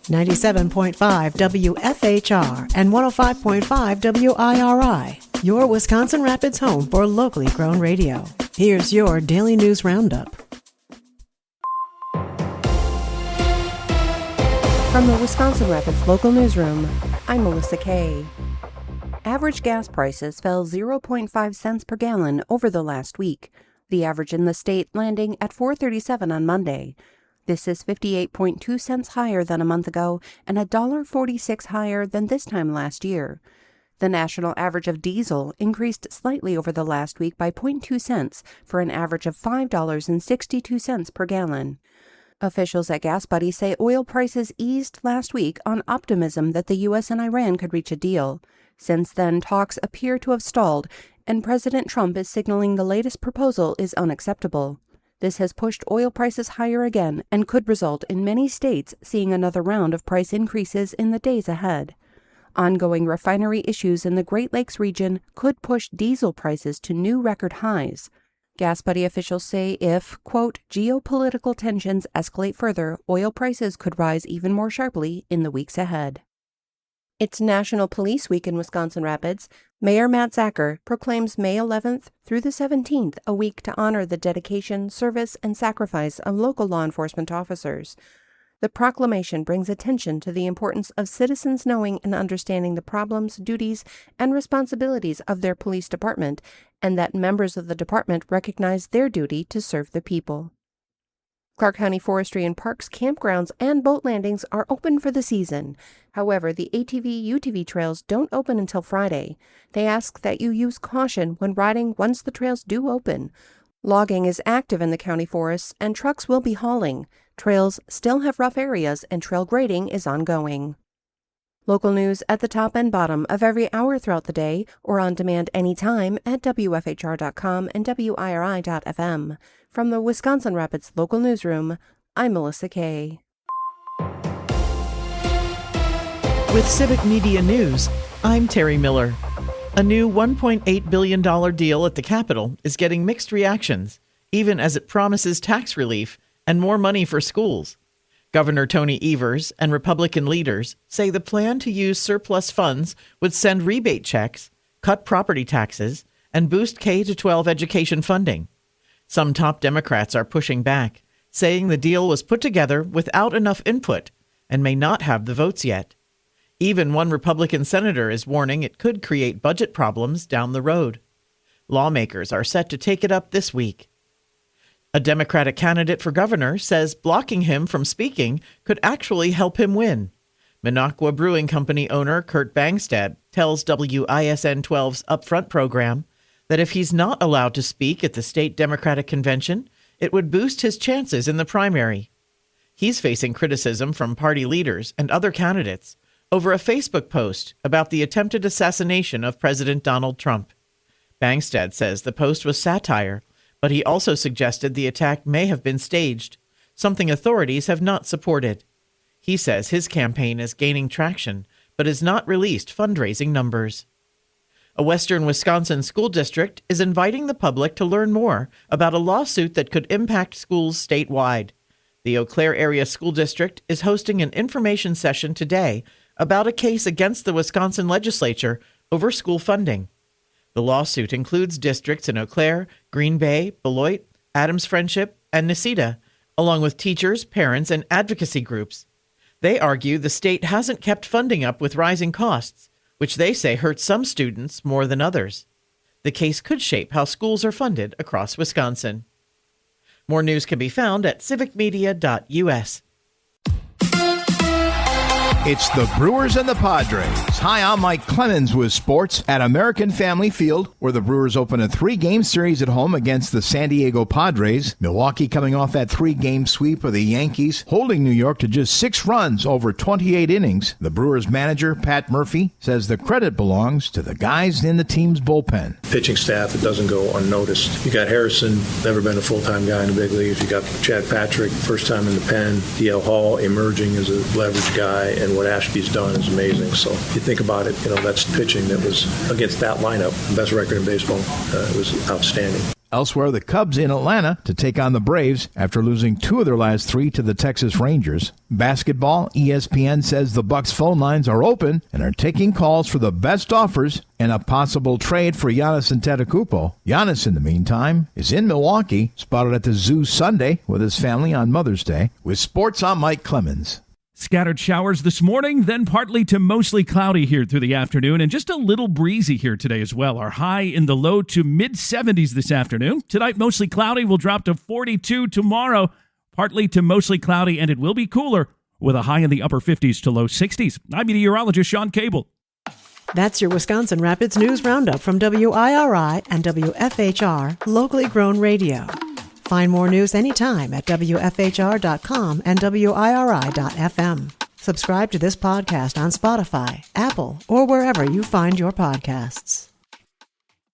97.5 WFHR and 105.5 WIRI, your Wisconsin Rapids home for locally grown radio. Here's your Daily News Roundup. From the Wisconsin Rapids Local Newsroom, I'm Melissa Kay. Average gas prices fell 0.5 cents per gallon over the last week, the average in the state landing at $4.37 on Monday. This is 58.2 cents higher than a month ago and $1.46 higher than this time last year. The national average of diesel increased slightly over the last week by 0.2 cents for an average of $5.62 per gallon. Officials at Gas Buddy say oil prices eased last week on optimism that the U.S. and Iran could reach a deal. Since then, talks appear to have stalled, and President Trump is signaling the latest proposal is unacceptable. This has pushed oil prices higher again and could result in many states seeing another round of price increases in the days ahead. Ongoing refinery issues in the Great Lakes region could push diesel prices to new record highs. Gas Buddy officials say if, quote, geopolitical tensions escalate further, oil prices could rise even more sharply in the weeks ahead. It's National Police Week in Wisconsin Rapids. Mayor Matt Zacher proclaims May 11th through the 17th a week to honor the dedication, service, and sacrifice of local law enforcement officers. The proclamation brings attention to the importance of citizens knowing and understanding the problems, duties, and responsibilities of their police department, and that members of the department recognize their duty to serve the people. Clark County Forestry and Parks campgrounds and boat landings are open for the season. However, the ATV/UTV trails don't open until Friday. They ask that you use caution when riding once the trails do open. Logging is active in the county forests, and trucks will be hauling. Trails still have rough areas, and trail grading is ongoing. Local news at the top and bottom of every hour throughout the day, or on demand anytime at WFHR.com and WIRI.FM. From the Wisconsin Rapids Local Newsroom, I'm Melissa Kay. With Civic Media News, I'm Terry Miller. A new $1.8 billion deal at the Capitol is getting mixed reactions, even as it promises tax relief and more money for schools. Governor Tony Evers and Republican leaders say the plan to use surplus funds would send rebate checks, cut property taxes, and boost K-12 education funding. Some top Democrats are pushing back, saying the deal was put together without enough input and may not have the votes yet. Even one Republican senator is warning it could create budget problems down the road. Lawmakers are set to take it up this week. A Democratic candidate for governor says blocking him from speaking could actually help him win. Minocqua Brewing Company owner Kurt Bangstad tells WISN 12's Upfront program that if he's not allowed to speak at the state Democratic convention, it would boost his chances in the primary. He's facing criticism from party leaders and other candidates over a Facebook post about the attempted assassination of President Donald Trump. Bangstad says the post was satire, but he also suggested the attack may have been staged, something authorities have not supported. He says his campaign is gaining traction, but has not released fundraising numbers. A western Wisconsin school district is inviting the public to learn more about a lawsuit that could impact schools statewide. The Eau Claire Area School District is hosting an information session today about a case against the Wisconsin legislature over school funding. The lawsuit includes districts in Eau Claire, Green Bay, Beloit, Adams Friendship, and Necedah, along with teachers, parents, and advocacy groups. They argue the state hasn't kept funding up with rising costs, which they say hurts some students more than others. The case could shape how schools are funded across Wisconsin. More news can be found at civicmedia.us. It's the Brewers and the Padres. Hi, I'm Mike Clemens with sports at American Family Field, where the Brewers open a 3-game series at home against the San Diego Padres. Milwaukee coming off that 3-game sweep of the Yankees, holding New York to just 6 runs over 28 innings. The Brewers manager, Pat Murphy, says the credit belongs to the guys in the team's bullpen. Pitching staff, it doesn't go unnoticed. You got Harrison, never been a full-time guy in the big leagues. You got Chad Patrick, first time in the pen. DL Hall emerging as a leverage guy, and what Ashby's done is amazing. So if you think about it, that's pitching that was against that lineup. Best record in baseball. It was outstanding. Elsewhere, the Cubs in Atlanta to take on the Braves after losing 2 of their last 3 to the Texas Rangers. Basketball, ESPN says the Bucks phone lines are open and are taking calls for the best offers and a possible trade for Giannis Antetokounmpo. Giannis, in the meantime, is in Milwaukee, spotted at the zoo Sunday with his family on Mother's Day. With sports, I'm Mike Clemens. Scattered showers this morning, then partly to mostly cloudy here through the afternoon, and just a little breezy here today as well. Our high in the low to mid-70s this afternoon. Tonight, mostly cloudy, will drop to 42 tomorrow. Partly to mostly cloudy, and it will be cooler with a high in the upper 50s to low 60s. I'm meteorologist Sean Cable. That's your Wisconsin Rapids News Roundup from WIRI and WFHR, locally grown radio. Find more news anytime at WFHR.com and WIRI.FM. Subscribe to this podcast on Spotify, Apple, or wherever you find your podcasts.